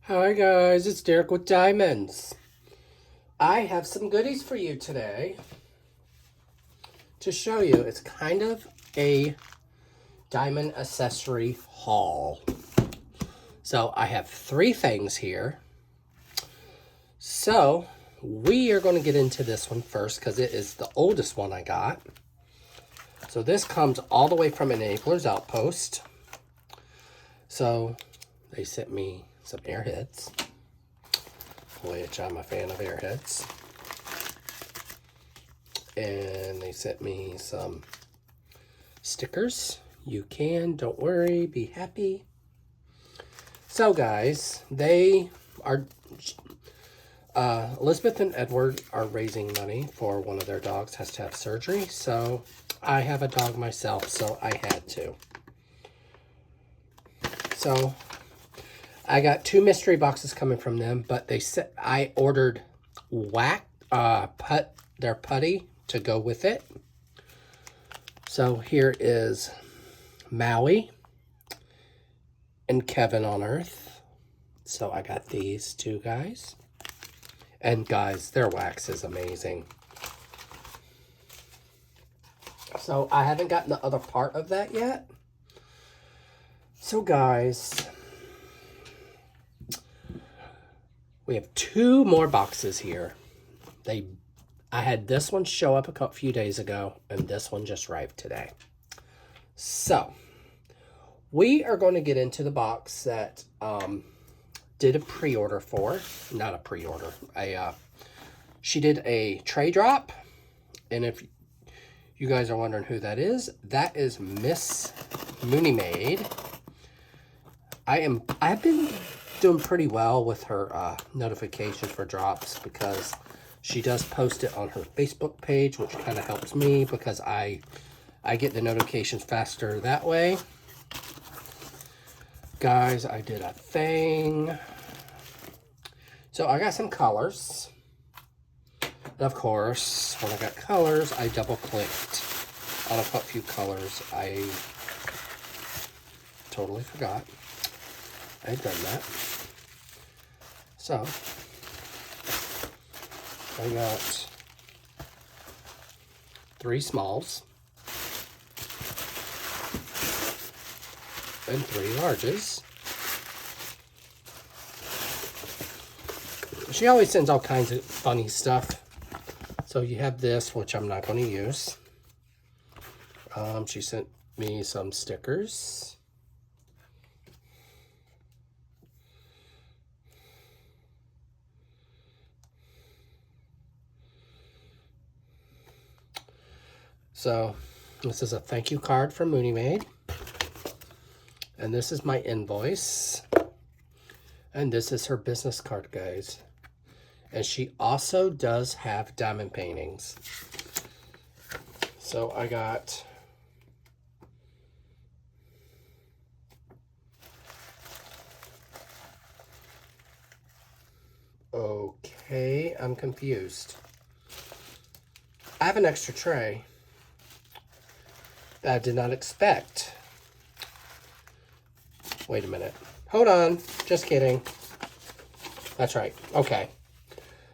Hi guys, it's Derek with Diamonds. I have some goodies for you today to show you. It's kind of a diamond accessory haul. So I have 3 things here. So we are going to get into this one first because it is the oldest one I got. So this comes all the way from Enabler's Outpost. So they sent me some airheads, which I'm a fan of airheads. And they sent me some stickers. You can, don't worry, be happy. So guys, they are, Elizabeth and Edward are raising money for one of their dogs, has to have surgery. So I have a dog myself, so I had to. So I got 2 mystery boxes coming from them, but they said I ordered their putty to go with it. So here is Maui and Kevin on Earth. So I got these 2 guys. And guys, their wax is amazing. So I haven't gotten the other part of that yet. So guys, we have 2 more boxes here. I had this one show up a few days ago, and this one just arrived today. So we are going to get into the box that did a pre-order for. Not a pre-order. She did a tray drop, and if you guys are wondering who that is Miss Munimade. I've been doing pretty well with her notifications for drops because she does post it on her Facebook page, which kind of helps me because I get the notifications faster that way. Guys, I did a thing. So I got some colors. And of course, when I got colors, I double clicked on a few colors. I totally forgot I had done that. So I got 3 smalls and 3 larges. She always sends all kinds of funny stuff. So you have this, which I'm not going to use. She sent me some stickers. So this is a thank you card from Munimade. And this is my invoice. And this is her business card, guys. And she also does have diamond paintings. So I got okay, I'm confused. I have an extra tray that I did not expect. Wait a minute. Hold on. Just kidding. That's right. Okay.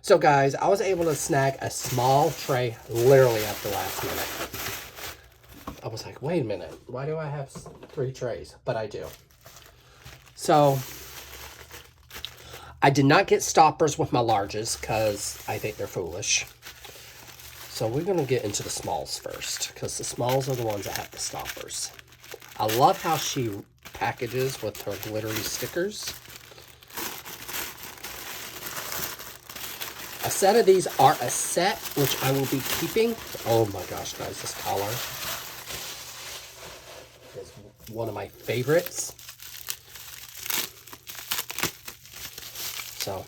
So guys, I was able to snag a small tray literally at the last minute. I was like, wait a minute. Why do I have 3 trays? But I do. So I did not get stoppers with my larges because I think they're foolish. So we're going to get into the smalls first because the smalls are the ones that have the stoppers. I love how she packages with her glittery stickers. A set of these are a set, which I will be keeping. Oh my gosh, guys, this collar is one of my favorites. So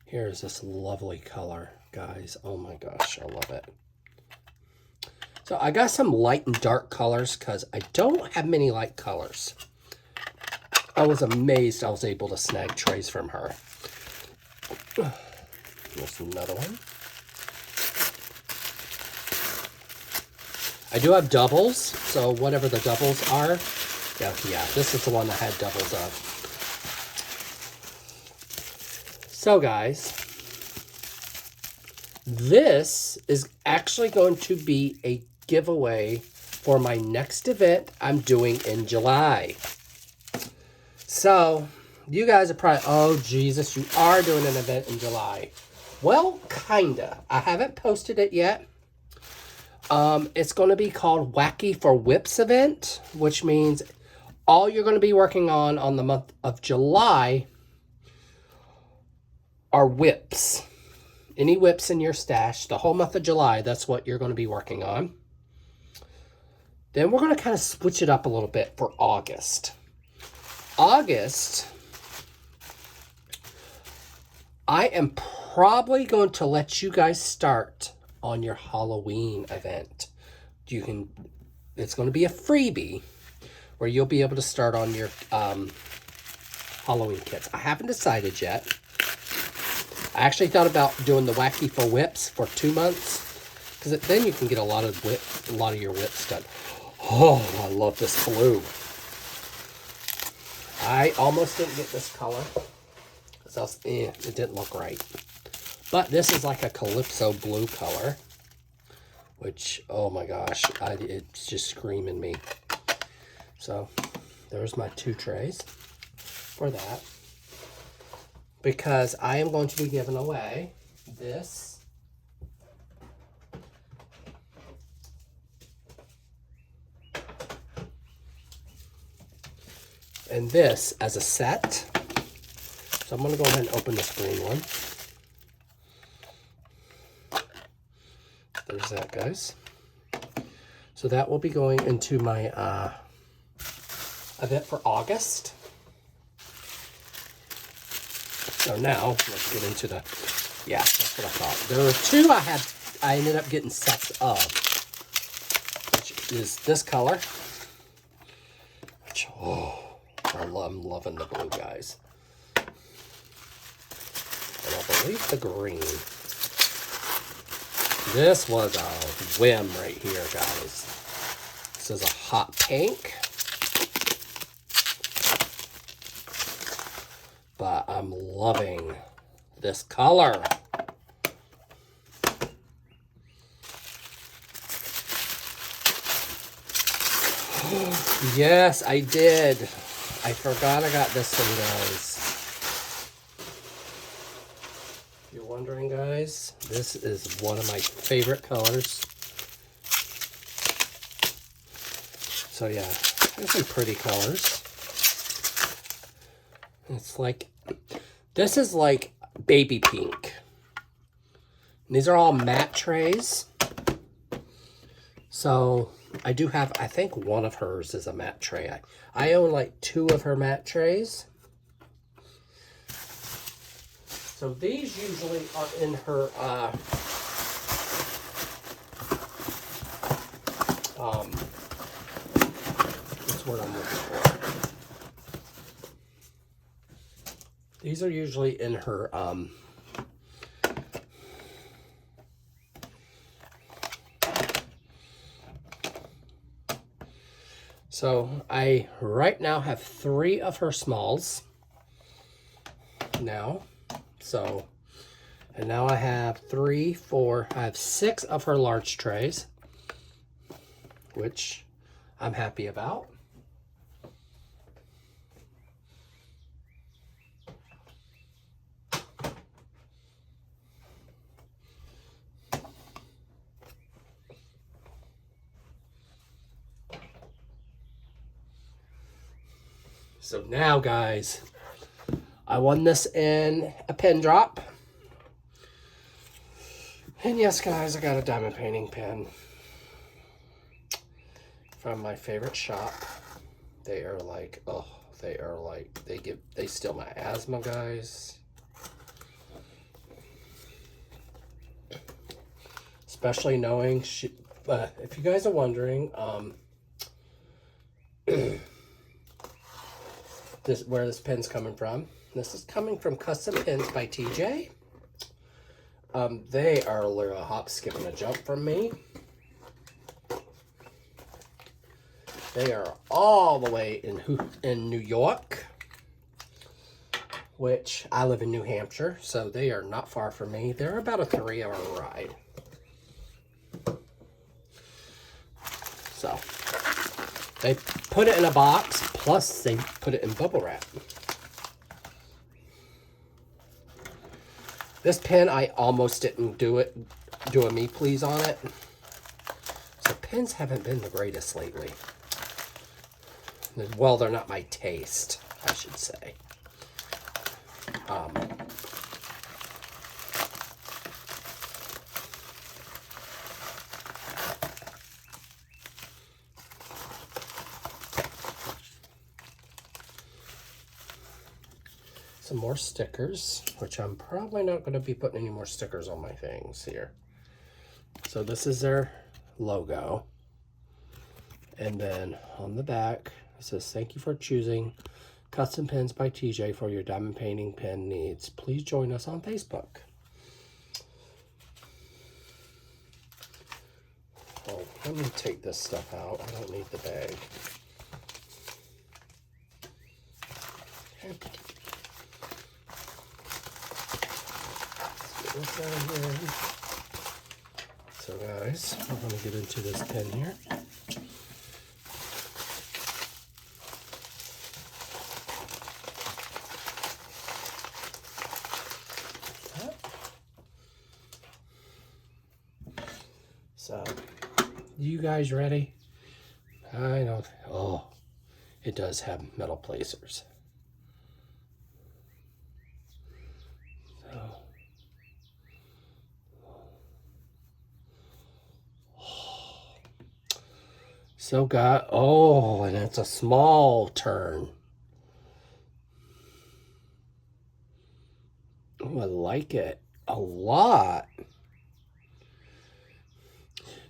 here's this lovely color, guys. Oh my gosh, I love it. So I got some light and dark colors because I don't have many light colors. I was amazed I was able to snag trays from her. There's another one. I do have doubles, so whatever the doubles are. Yeah, this is the one that had doubles of. So guys, this is actually going to be a giveaway for my next event I'm doing in July. So you guys are probably, oh Jesus, you are doing an event in July. Well, kinda. I haven't posted it yet. It's going to be called Wacky for Whips event, which means all you're going to be working on the month of July are whips. Any whips in your stash, the whole month of July, that's what you're going to be working on. Then we're going to kind of switch it up a little bit for August. August, I am probably going to let you guys start on your Halloween event. It's going to be a freebie where you'll be able to start on your Halloween kits. I haven't decided yet. I actually thought about doing the Wacky for Whips for 2 months, because then you can get a lot of your whips done. Oh, I love this blue. I almost didn't get this color. It didn't look right. But this is like a Calypso blue color, which, oh my gosh, it's just screaming me. So there's my 2 trays for that. Because I am going to be giving away this and this as a set. So I'm going to go ahead and open this green one. There's that, guys. So that will be going into my event for August. So now let's get into yeah, that's what I thought. There were 2 I ended up getting sets of, which is this color, which, oh, I'm loving the blue, guys. And I believe the green. This was a whim right here, guys. This is a hot pink. But I'm loving this color. Yes, I did. I forgot I got this one, guys. If you're wondering, guys, this is one of my favorite colors. So yeah, there's some pretty colors. It's like, this is like baby pink. And these are all matte trays. So I do have, I think one of hers is a matte tray. I own like 2 of her matte trays. So these usually are in her, what's the word I'm looking for? These are usually in her, so I right now have 3 of her smalls now. So, and now I have 3, 4, I have 6 of her large trays, which I'm happy about. So now, guys, I won this in a pen drop. And yes, guys, I got a diamond painting pen from my favorite shop. They are like, oh, they steal my asthma, guys. Especially knowing, if you guys are wondering, where this pen's coming from. This is coming from Custom Pens by TJ. They are literally a hop, skip, and a jump from me. They are all the way in New York. which I live in New Hampshire, so they are not far from me. They're about a 3-hour ride. So they put it in a box, plus they put it in bubble wrap. This pen, I almost didn't do a me please on it. So pens haven't been the greatest lately. Well, they're not my taste, I should say. Some more stickers, which I'm probably not going to be putting any more stickers on my things here. So this is their logo. And then on the back, it says, "Thank you for choosing Custom Pens by TJ for your diamond painting pen needs. Please join us on Facebook." Oh, let me take this stuff out. I don't need the bag. Okay. Let's get this out of here. So guys, we're going to get into this pen here. So, you guys ready? I know. Oh, it does have metal placers. So got, oh, and it's a small turn. Oh, I like it a lot.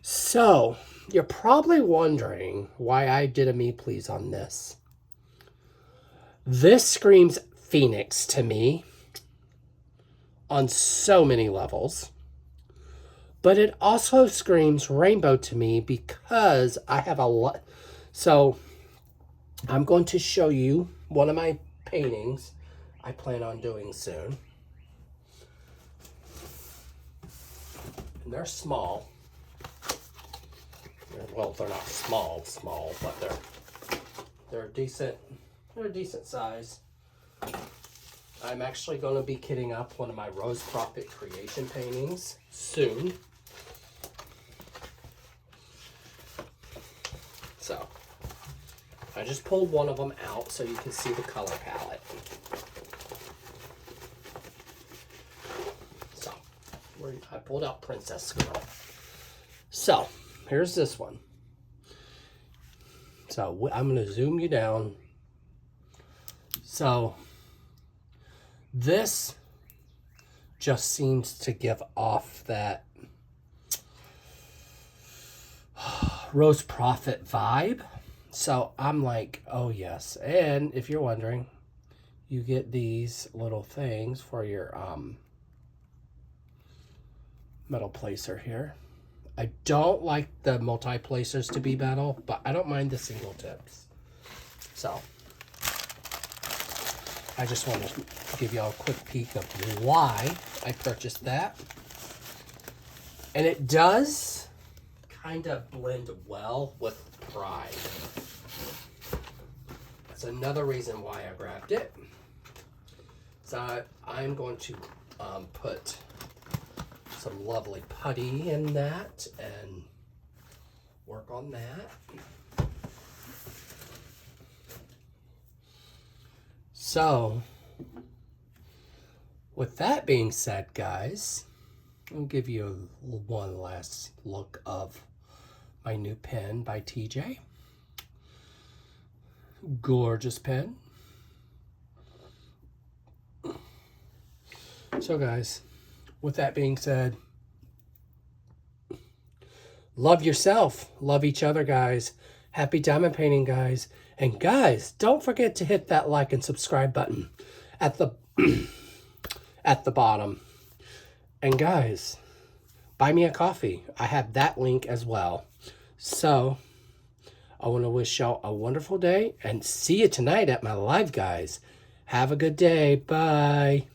So, you're probably wondering why I did a me please on this. This screams Phoenix to me on so many levels. But it also screams rainbow to me because I have a lot. So I'm going to show you one of my paintings I plan on doing soon. And they're small. Well, they're not small, but they're decent. They're a decent size. I'm actually going to be kitting up one of my Rose Profit creation paintings soon. So, I just pulled one of them out so you can see the color palette. So, I pulled out Princess Girl. So, here's this one. So, I'm going to zoom you down. So, this just seems to give off that Rose Profit vibe. So I'm like, oh yes. And if you're wondering, you get these little things for your metal placer here. I don't like the multi-placers to be metal, but I don't mind the single tips. So I just want to give y'all a quick peek of why I purchased that. And it does kind of blend well with Pride. That's another reason why I grabbed it. So I'm going to put some lovely putty in that and work on that. So, with that being said, guys, I'll give you one last look of my new pen by TJ. Gorgeous pen. So guys, with that being said, love yourself, love each other, guys. Happy diamond painting, guys. And guys, don't forget to hit that like and subscribe button at the at the bottom. And guys, buy me a coffee. I have that link as well. So, I want to wish y'all a wonderful day and see you tonight at my live, guys. Have a good day. Bye.